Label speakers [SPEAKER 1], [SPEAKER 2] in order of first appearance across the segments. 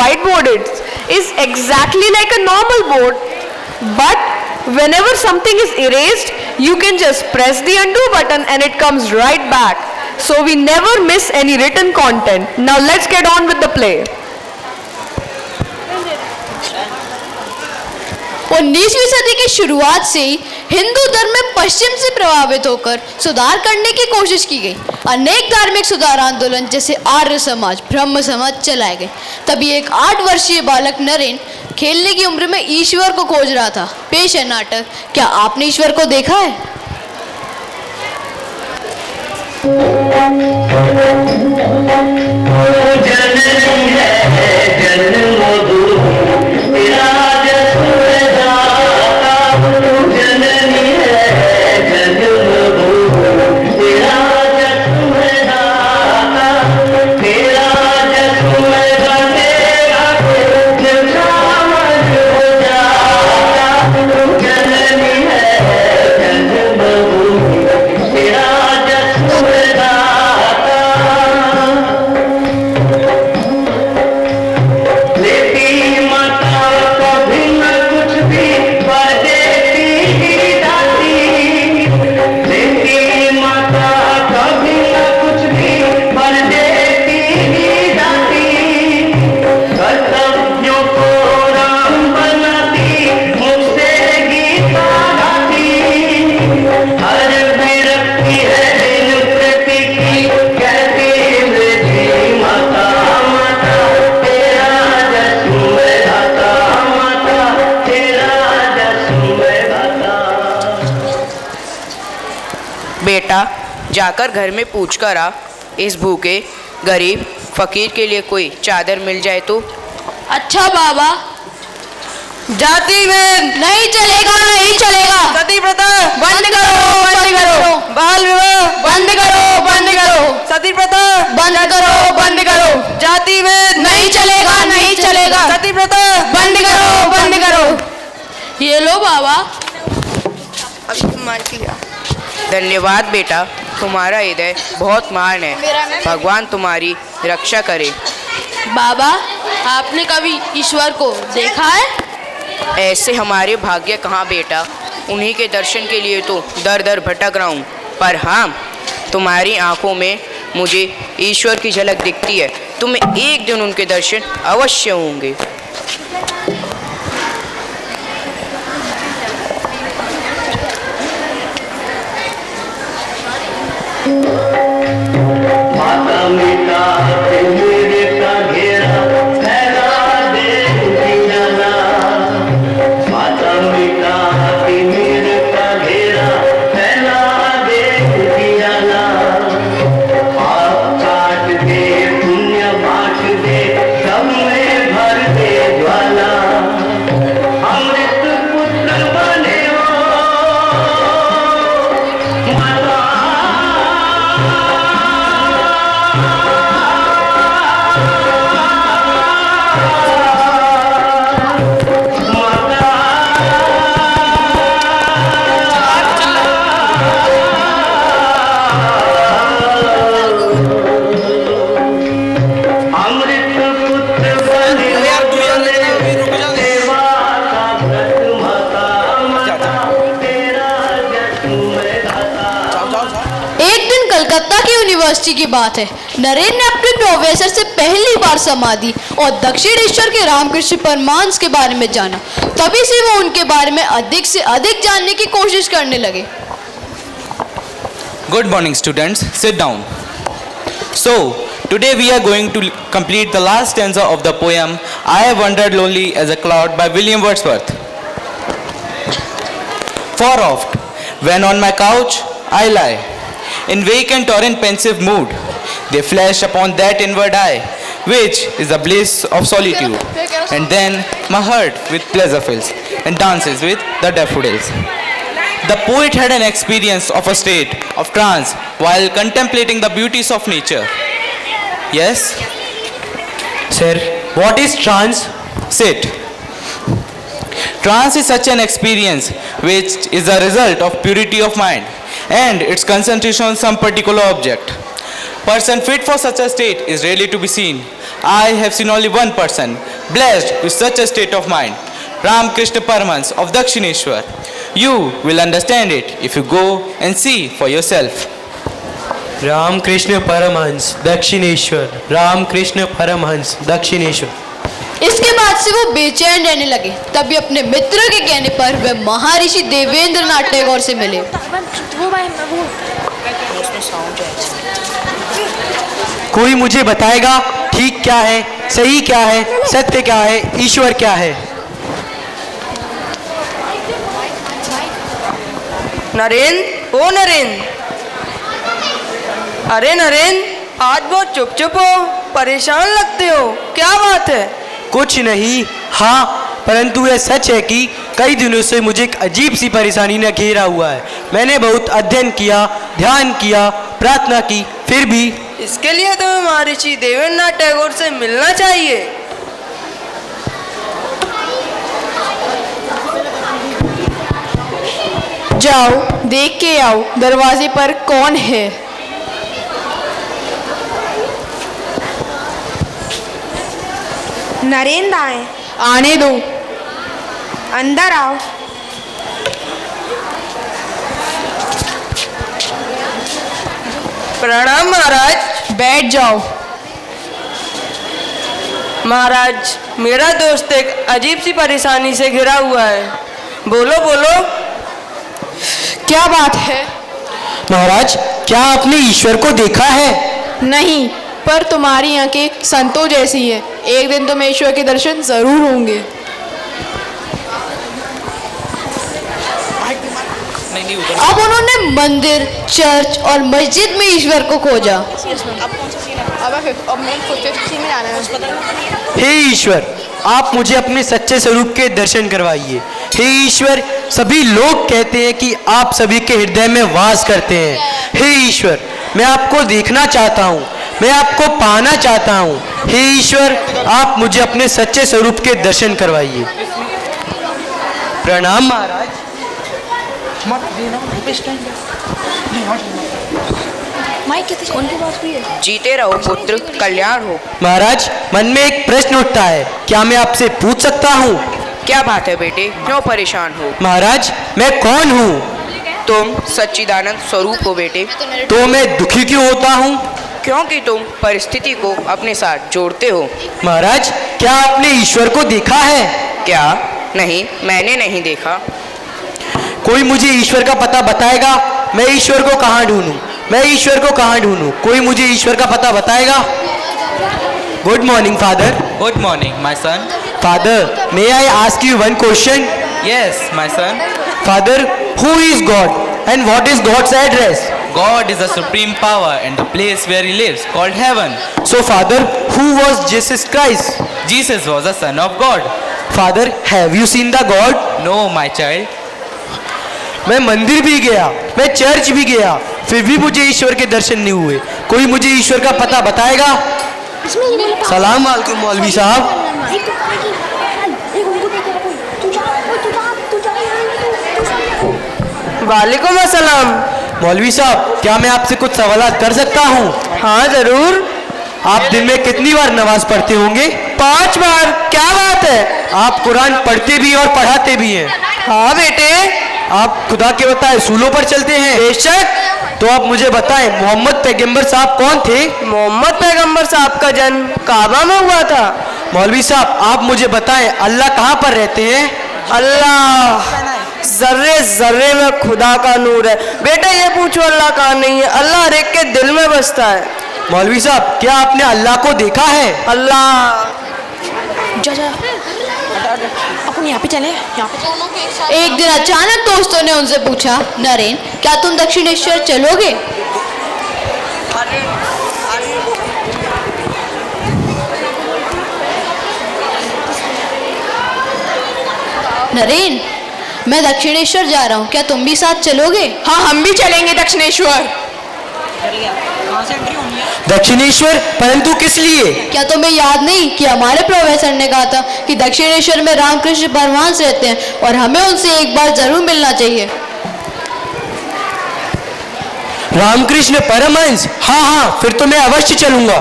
[SPEAKER 1] whiteboard is exactly like a normal board, but whenever something is erased, you can just press the undo button and it comes right back. So we never miss any written content. Now let's get on with the play.
[SPEAKER 2] 19वीं सदी की शुरुआत से ही हिंदू धर्म में पश्चिम से प्रभावित होकर सुधार करने की कोशिश की गई। अनेक धार्मिक सुधार आंदोलन जैसे आर्य समाज, ब्रह्म समाज चलाए गए। तभी एक 8 वर्षीय बालक नरेन खेलने की उम्र में ईश्वर को खोज रहा था। पेश है नाटक क्या आपने ईश्वर को देखा है?
[SPEAKER 3] बेटा जाकर घर में पूछ कर आ, इस भूखे गरीब फकीर के लिए कोई चादर मिल जाए तो।
[SPEAKER 2] अच्छा बाबा।
[SPEAKER 1] जाति में
[SPEAKER 2] नहीं चलेगा, नहीं चलेगा।
[SPEAKER 1] सती प्रथा
[SPEAKER 2] बंद करो, बंद करो।
[SPEAKER 1] बाल विवाह
[SPEAKER 2] बंद करो, बंद करो।
[SPEAKER 1] सती प्रथा
[SPEAKER 2] बंद करो, बंद करो।
[SPEAKER 1] जाति में
[SPEAKER 2] नहीं चलेगा, नहीं चलेगा।
[SPEAKER 1] सती प्रथा
[SPEAKER 2] बंद करो, बंद करो। ये लो बाबा।
[SPEAKER 3] धन्यवाद बेटा, तुम्हारा हृदय बहुत महान है। भगवान तुम्हारी रक्षा करे।
[SPEAKER 2] बाबा आपने कभी ईश्वर को देखा है?
[SPEAKER 3] ऐसे हमारे भाग्य कहाँ बेटा, उन्हीं के दर्शन के लिए तो दर दर भटक रहा हूँ। पर हाँ, तुम्हारी आंखों में मुझे ईश्वर की झलक दिखती है। तुम्हें एक दिन उनके दर्शन अवश्य होंगे।
[SPEAKER 2] यूनिवर्सिटी की बात है। नरेन ने अपने प्रोफेसर से पहली बार समाधि और दक्षिणेश्वर के रामकृष्ण परमहंस के बारे में जाना। तभी से वो उनके बारे में अधिक से अधिक जानने की कोशिश करने लगे।
[SPEAKER 4] Good morning students, sit down. So, today we are going to complete the last stanza of the poem I Have Wandered Lonely as a Cloud by William Wordsworth. For oft, when on my couch I lie, in vacant or in pensive mood, they flash upon that inward eye, which is the bliss of solitude. And then my heart with pleasure fills and dances with the daffodils. The poet had an experience of a state of trance while contemplating the beauties of nature. Yes?
[SPEAKER 5] Sir, what is trance?
[SPEAKER 4] Sit. Trance is such an experience which is a result of purity of mind and its concentration on some particular object. Person fit for such a state is rarely to be seen. I have seen only one person blessed with such a state of mind. Ramakrishna Paramahans of Dakshineshwar. You will understand it if you go and see for yourself.
[SPEAKER 5] Ramakrishna Paramhans Dakshineswar, Ramakrishna Paramhans Dakshineswar.
[SPEAKER 2] इसके बाद से वो बेचैन रहने लगे। तभी अपने मित्र के कहने पर वे महर्षि देवेंद्र नाथ टैगोर से मिले।
[SPEAKER 5] कोई मुझे बताएगा ठीक क्या है, सही क्या है, सत्य क्या है, ईश्वर क्या है?
[SPEAKER 6] नरेंद्र, ओ नरेंद्र, अरे नरेंद्र, आज बहुत चुप चुप हो, परेशान लगते हो, क्या बात है?
[SPEAKER 5] कुछ नहीं। हाँ, परंतु यह सच है कि कई दिनों से मुझे एक अजीब सी परेशानी ने घेरा हुआ है। मैंने बहुत अध्ययन किया, ध्यान किया, प्रार्थना की, फिर भी
[SPEAKER 6] इसके लिए तुम्हें महर्षि देवेंद्र नाथ टैगोर से मिलना चाहिए।
[SPEAKER 1] जाओ देख के आओ दरवाजे पर कौन है।
[SPEAKER 7] नरेंद्र आए,
[SPEAKER 1] आने दो।
[SPEAKER 7] अंदर आओ।
[SPEAKER 6] प्रणाम महाराज।
[SPEAKER 1] बैठ जाओ।
[SPEAKER 6] महाराज, मेरा दोस्त एक अजीब सी परेशानी से घिरा हुआ है। बोलो बोलो।
[SPEAKER 1] क्या बात है?
[SPEAKER 5] महाराज, क्या आपने ईश्वर को देखा है?
[SPEAKER 1] नहीं, पर तुम्हारी आंखें संतों जैसी है। एक दिन तुम्हें ईश्वर के दर्शन जरूर होंगे।
[SPEAKER 2] अब उन्होंने मंदिर, चर्च और मस्जिद में ईश्वर को खोजा।
[SPEAKER 5] हे ईश्वर, आप मुझे अपने सच्चे स्वरूप के दर्शन करवाइए। हे ईश्वर, सभी लोग कहते हैं कि आप सभी के हृदय में वास करते हैं। हे ईश्वर, मैं आपको देखना चाहता हूँ, मैं आपको पाना चाहता हूँ। हे ईश्वर, आप मुझे अपने सच्चे स्वरूप के दर्शन करवाइए। प्रणाम महाराज।
[SPEAKER 3] जीते रहो पुत्र, कल्याण हो।
[SPEAKER 5] महाराज, मन में एक प्रश्न उठता है, क्या मैं आपसे पूछ सकता हूँ?
[SPEAKER 3] क्या बात है बेटे, क्यों परेशान हो?
[SPEAKER 5] महाराज, मैं कौन हूँ?
[SPEAKER 3] तुम सच्चिदानंद स्वरूप हो बेटे।
[SPEAKER 5] तो मैं दुखी क्यों होता हूँ?
[SPEAKER 3] क्योंकि तुम परिस्थिति को अपने साथ जोड़ते हो।
[SPEAKER 5] महाराज, क्या आपने ईश्वर को देखा है?
[SPEAKER 3] क्या? नहीं, मैंने नहीं देखा।
[SPEAKER 5] कोई मुझे ईश्वर का पता बताएगा? मैं ईश्वर को कहाँ ढूंढूं? मैं ईश्वर को कहाँ ढूंढूं? कोई मुझे ईश्वर का पता बताएगा? Good morning father.
[SPEAKER 4] Good morning, my son.
[SPEAKER 5] Father, may I ask you one question?
[SPEAKER 4] Yes, my son.
[SPEAKER 5] Father, who is God and what is God's address?
[SPEAKER 4] God is the supreme power and the place where he lives, called heaven.
[SPEAKER 5] So father, who was Jesus Christ?
[SPEAKER 4] Jesus was the son of God.
[SPEAKER 5] Father, have you seen the God?
[SPEAKER 4] No, my child.
[SPEAKER 5] मैं मंदिर भी गया, मैं church भी गया, फिर भी मुझे ईश्वर के दर्शन नहीं हुए। कोई मुझे ईश्वर का पता बताएगा? सलाम वालेकुम मौलवी साहब।
[SPEAKER 6] वालेकुम अस्सलाम।
[SPEAKER 5] मौलवी साहब, क्या मैं आपसे कुछ सवालात कर सकता हूँ?
[SPEAKER 6] हाँ जरूर।
[SPEAKER 5] आप दिन में कितनी बार नमाज पढ़ते होंगे?
[SPEAKER 6] 5 बार। क्या बात है?
[SPEAKER 5] आप कुरान पढ़ते भी और पढ़ाते भी हैं।
[SPEAKER 6] हाँ बेटे।
[SPEAKER 5] आप खुदा के बताए सूलों पर चलते हैं?
[SPEAKER 6] बेशक।
[SPEAKER 5] तो आप मुझे बताएं, मोहम्मद पैगंबर साहब कौन थे?
[SPEAKER 6] मोहम्मद पैगंबर साहब का जन्म काबा में हुआ था।
[SPEAKER 5] मौलवी साहब, आप मुझे बताएं, अल्लाह कहाँ पर रहते हैं?
[SPEAKER 6] अल्लाह जर्रे जर्रे में खुदा का नूर है। बेटा ये पूछो अल्लाह कहाँ नहीं है? अल्लाह हर एक के दिल में बसता है।
[SPEAKER 5] मौलवी साहब, क्या आपने अल्लाह को देखा है?
[SPEAKER 6] अल्लाह
[SPEAKER 7] अपन यहाँ पे चले, यहाँ पे।
[SPEAKER 2] एक दिन अचानक दोस्तों ने उनसे पूछा, नरेंद्र, क्या तुम दक्षिणेश्वर चलोगे? नरेंद्र, मैं दक्षिणेश्वर जा रहा हूँ, क्या तुम भी साथ चलोगे?
[SPEAKER 1] हाँ, हम भी चलेंगे दक्षिणेश्वर।
[SPEAKER 5] दक्षिणेश्वर? परंतु किस लिए?
[SPEAKER 2] क्या तुम्हें याद नहीं कि हमारे प्रोफेसर ने कहा था कि दक्षिणेश्वर में रामकृष्ण परमहंस रहते हैं और हमें उनसे एक बार जरूर मिलना चाहिए।
[SPEAKER 5] रामकृष्ण परमहंस? हाँ हाँ, फिर तो मैं अवश्य चलूंगा।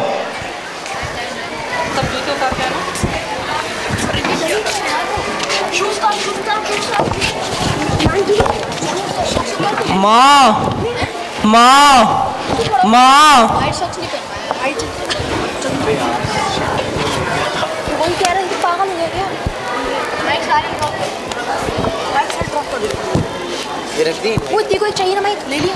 [SPEAKER 6] माँ माँ माँ
[SPEAKER 2] वाइट सॉक्स नहीं पहन पाया। कौन कह रहा है पागल हो गया क्या? माइक सारे ड्रॉप कर। वो इतनी कोई चाहिए ना माइक ले लिया।